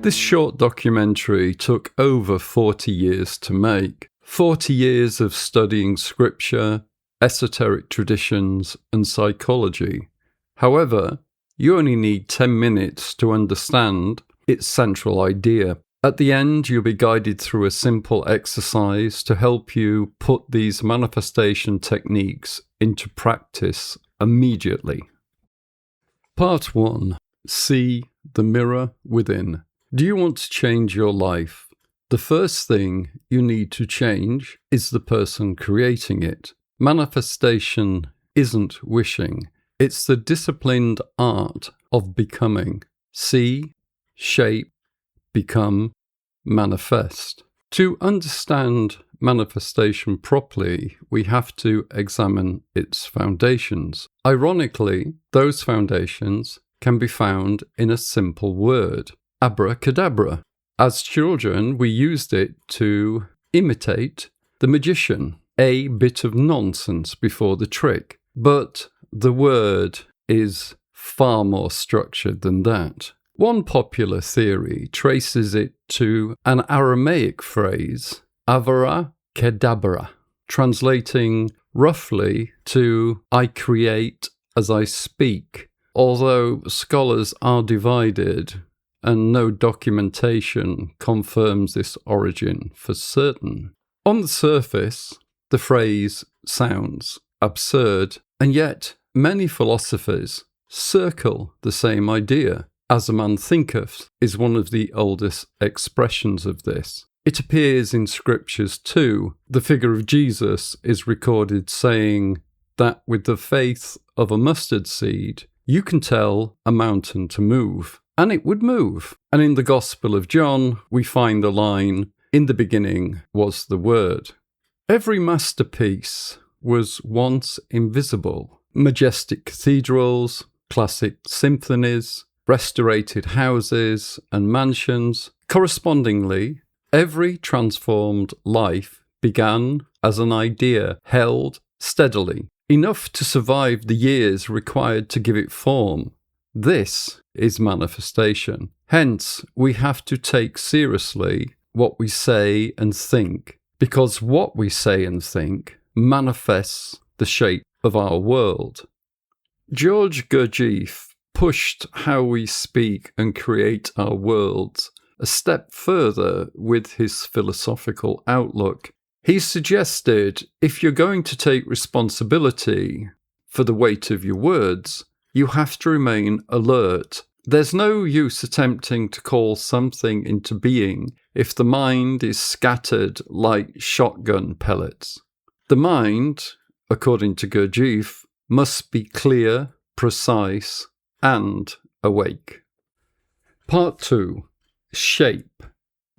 This short documentary took over 40 years to make. 40 years of studying scripture, esoteric traditions, and psychology. However, you only need 10 minutes to understand its central idea. At the end, you'll be guided through a simple exercise to help you put these manifestation techniques into practice immediately. Part 1. See the mirror within. Do you want to change your life? The first thing you need to change is the person creating it. Manifestation isn't wishing. It's the disciplined art of becoming. See, shape, become, manifest. To understand manifestation properly, we have to examine its foundations. Ironically, those foundations can be found in a simple word, abracadabra. As children, we used it to imitate the magician, a bit of nonsense before the trick. But the word is far more structured than that. One popular theory traces it to an Aramaic phrase, abracadabra, translating roughly to I create as I speak, although scholars are divided and no documentation confirms this origin for certain. On the surface, the phrase sounds absurd, and yet many philosophers circle the same idea. As a man thinketh is one of the oldest expressions of this. It appears in scriptures too. The figure of Jesus is recorded saying that with the faith of a mustard seed, you can tell a mountain to move, and it would move. And in the Gospel of John, we find the line, "In the beginning was the Word." Every masterpiece was once invisible. Majestic cathedrals, classic symphonies, restorated houses and mansions. Correspondingly, every transformed life began as an idea held steadily, enough to survive the years required to give it form. This is manifestation. Hence, we have to take seriously what we say and think, because what we say and think manifests the shape of our world. George Gurdjieff pushed how we speak and create our worlds a step further with his philosophical outlook. He suggested if you're going to take responsibility for the weight of your words, you have to remain alert. There's no use attempting to call something into being if the mind is scattered like shotgun pellets. The mind, according to Gurdjieff, must be clear, precise, and awake. Part 2. Shape.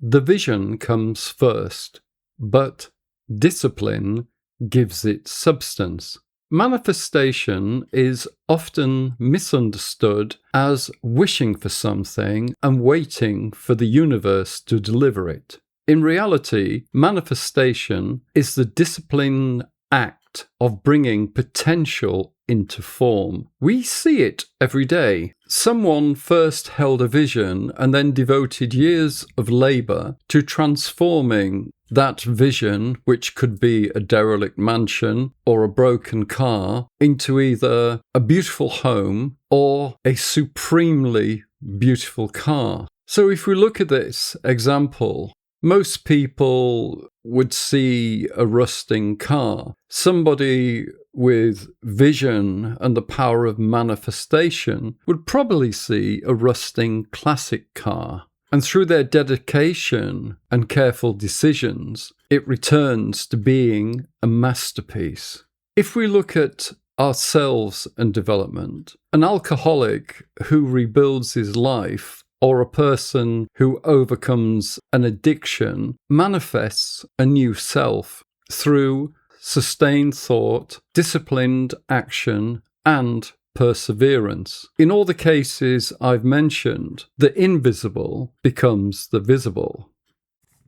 The vision comes first, but discipline gives it substance. Manifestation is often misunderstood as wishing for something and waiting for the universe to deliver it. In reality, manifestation is the disciplined act of bringing potential into form. We see it every day. Someone first held a vision and then devoted years of labour to transforming that vision, which could be a derelict mansion or a broken car, into either a beautiful home or a supremely beautiful car. So if we look at this example, most people would see a rusting car. Somebody with vision and the power of manifestation would probably see a rusting classic car. And through their dedication and careful decisions, it returns to being a masterpiece. If we look at ourselves and development, an alcoholic who rebuilds his life or a person who overcomes an addiction manifests a new self through sustained thought, disciplined action, and perseverance. In all the cases I've mentioned, the invisible becomes the visible.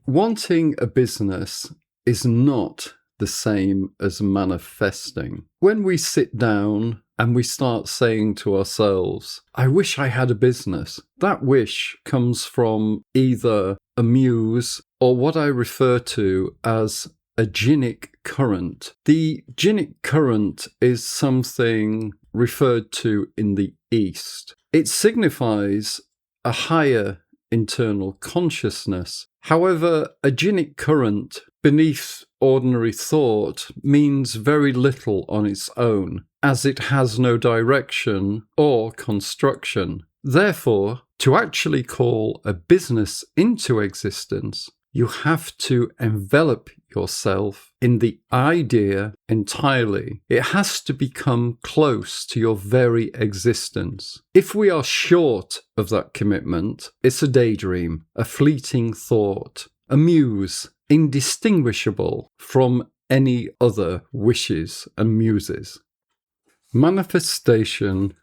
Wanting a business is not the same as manifesting. When we sit down and we start saying to ourselves, I wish I had a business. That wish comes from either a muse or what I refer to as a genic current. The genic current is something referred to in the East. It signifies a higher internal consciousness. However, a genic current beneath ordinary thought means very little on its own, as it has no direction or construction. Therefore, to actually call a business into existence, you have to envelop yourself in the idea entirely. It has to become close to your very existence. If we are short of that commitment, it's a daydream, a fleeting thought, a muse, indistinguishable from any other wishes and muses. Manifestation,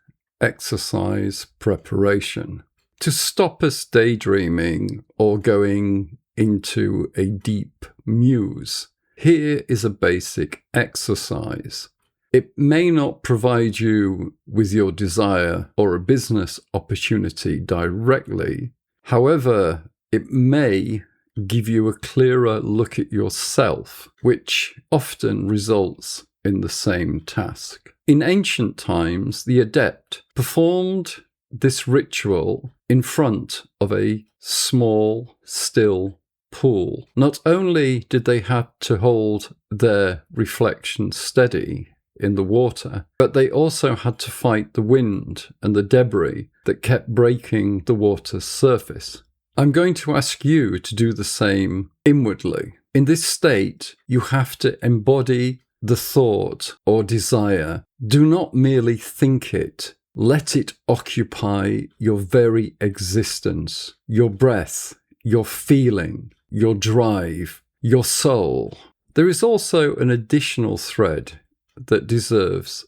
exercise, preparation. To stop us daydreaming or going into a deep muse, here is a basic exercise. It may not provide you with your desire or a business opportunity directly. However, it may give you a clearer look at yourself, which often results in the same task. In ancient times, the adept performed this ritual in front of a small, still pool. Not only did they have to hold their reflection steady in the water, but they also had to fight the wind and the debris that kept breaking the water's surface. I'm going to ask you to do the same inwardly. In this state, you have to embody the thought or desire. Do not merely think it. Let it occupy your very existence, your breath, your feeling, your drive, your soul. There is also an additional thread that deserves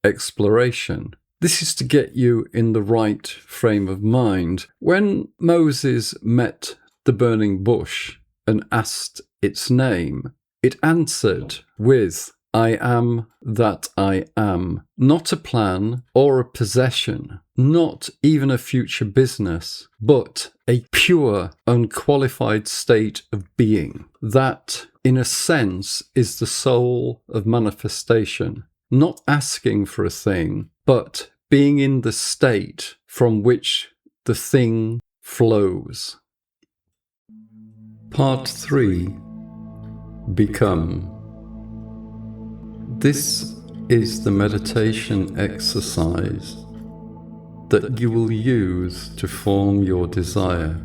exploration. This is to get you in the right frame of mind. When Moses met the burning bush and asked its name, it answered with, I am that I am. Not a plan or a possession, not even a future business, but a pure, unqualified state of being. That, in a sense, is the soul of manifestation. Not asking for a thing, but being in the state from which the thing flows. Part 3. Become. This is the meditation exercise that you will use to form your desire.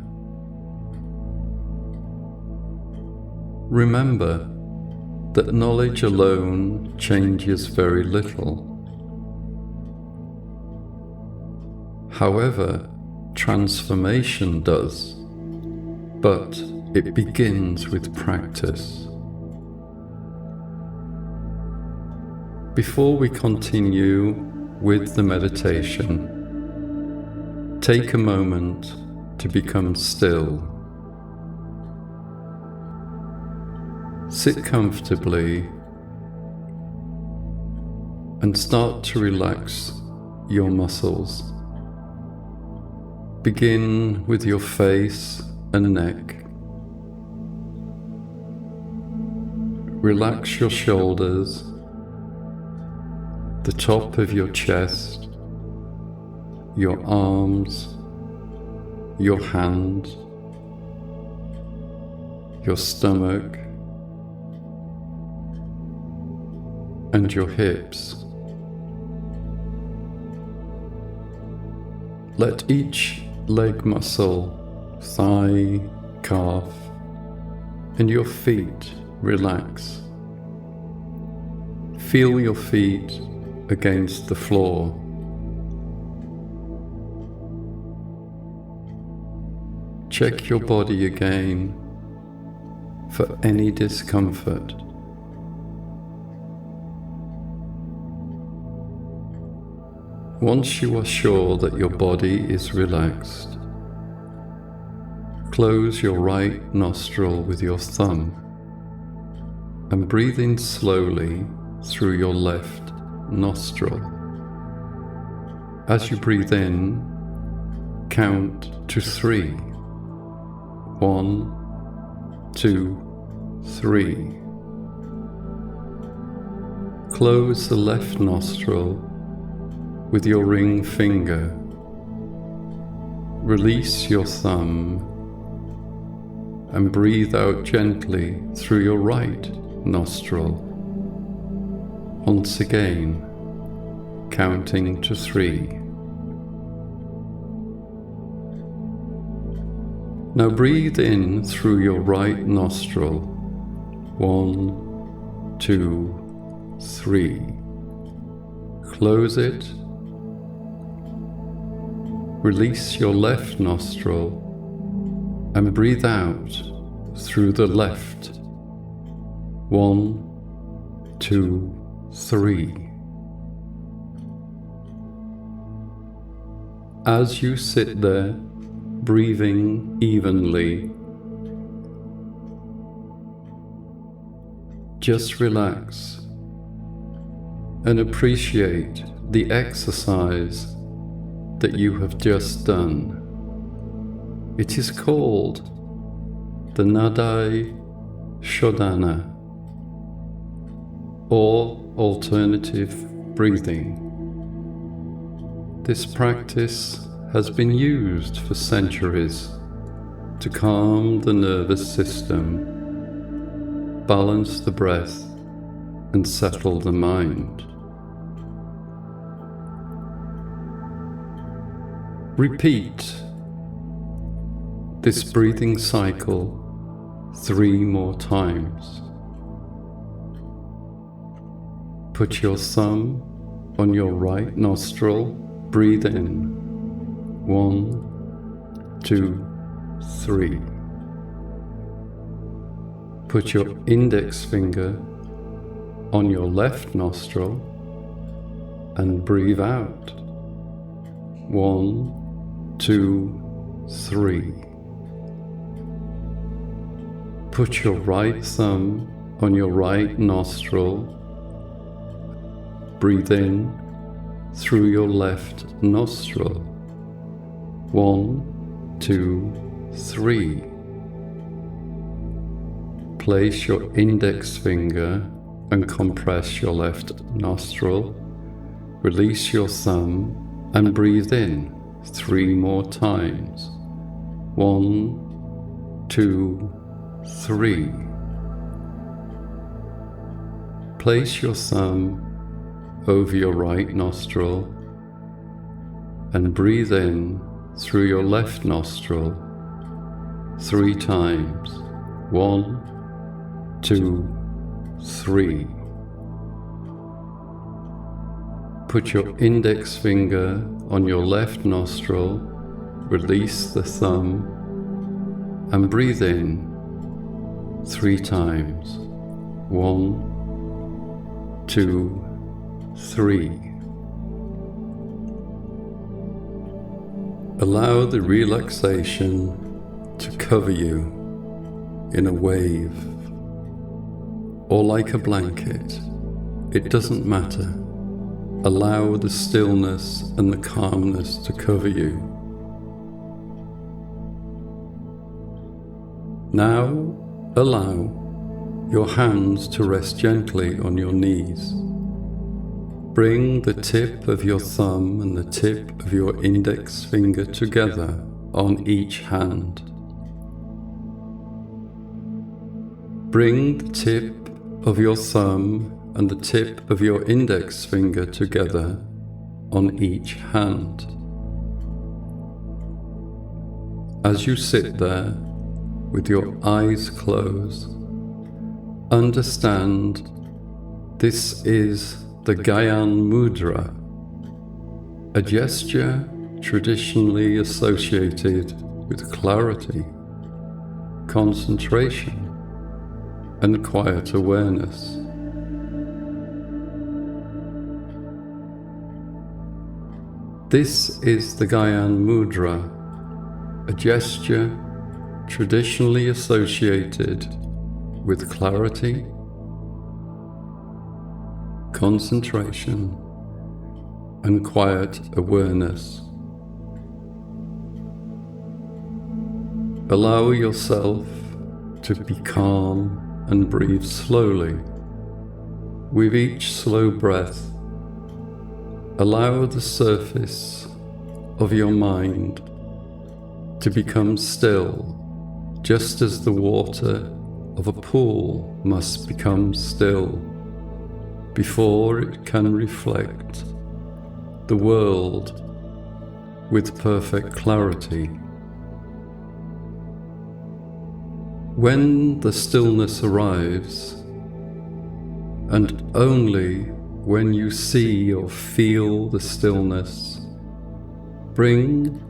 Remember that knowledge alone changes very little. However, transformation does, but it begins with practice. Before we continue with the meditation, take a moment to become still. Sit comfortably and start to relax your muscles. Begin with your face and neck. Relax your shoulders, the top of your chest, your arms, your hands, your stomach, and your hips. Let each leg muscle, thigh, calf, and your feet relax. Feel your feet against the floor. Check your body again for any discomfort. Once you are sure that your body is relaxed, close your right nostril with your thumb and breathe in slowly through your left nostril. As you breathe in, count to 3. 1, 2, 3. Close the left nostril with your ring finger. Release your thumb and breathe out gently through your right nostril. Once again, counting to 3. Now breathe in through your right nostril. 1, 2, 3. Close it. Release your left nostril and breathe out through the left. 1, 2, 3. As you sit there, breathing evenly, just relax and appreciate the exercise that you have just done. It is called the Nadai Shodhana, or alternative breathing. This practice has been used for centuries to calm the nervous system, balance the breath, and settle the mind. Repeat this breathing cycle 3 more times. Put your thumb on your right nostril, breathe in. 1, 2, 3. Put your index finger on your left nostril and breathe out. 1, 2, 3. Put your right thumb on your right nostril. Breathe in through your left nostril. 1, 2, 3. Place your index finger and compress your left nostril. Release your thumb and breathe in 3 more times. 1, 2, 3. Place your thumb over your right nostril and breathe in through your left nostril 3 times. 1, 2, 3. Put your index finger on your left nostril, release the thumb, and breathe in 3 times. 1, 2, 3. Allow the relaxation to cover you in a wave or like a blanket. It doesn't matter. Allow the stillness and the calmness to cover you. Now allow your hands to rest gently on your knees. Bring the tip of your thumb and the tip of your index finger together on each hand. Bring the tip of your thumb and the tip of your index finger together on each hand. As you sit there with your eyes closed, understand this is the Gyan Mudra, a gesture traditionally associated with clarity, concentration, and quiet awareness. This is the Gyan Mudra, a gesture traditionally associated with clarity, concentration, and quiet awareness. Allow yourself to be calm and breathe slowly. With each slow breath, allow the surface of your mind to become still, just as the water of a pool must become still before it can reflect the world with perfect clarity. When the stillness arrives, and only when you see or feel the stillness, bring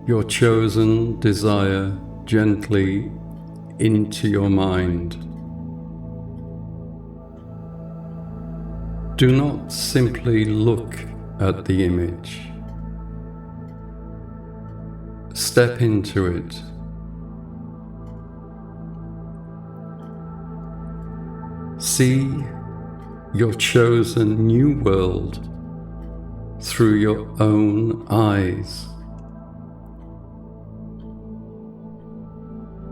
your chosen desire gently into your mind. Do not simply look at the image. Step into it. See your chosen new world through your own eyes.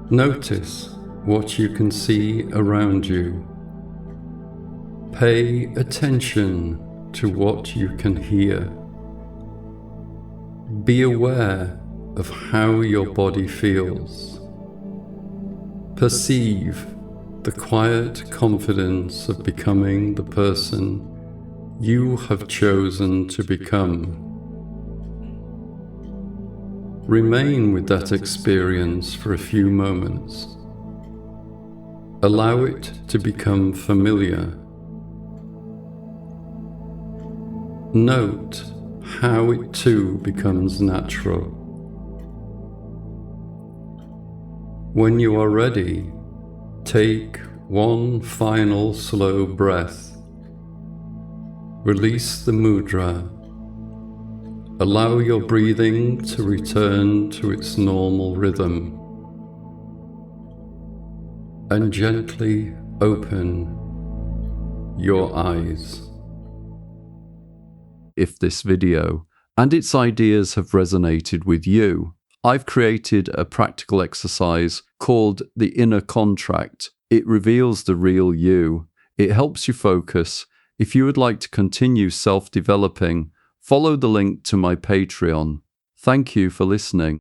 Notice what you can see around you. Pay attention to what you can hear. Be aware of how your body feels. Perceive the quiet confidence of becoming the person you have chosen to become. Remain with that experience for a few moments. Allow it to become familiar. Note how it too becomes natural. When you are ready, take one final slow breath. Release the mudra. Allow your breathing to return to its normal rhythm. And gently open your eyes. If this video and its ideas have resonated with you, I've created a practical exercise called the Inner Contract. It reveals the real you. It helps you focus. If you would like to continue self-developing, follow the link to my Patreon. Thank you for listening.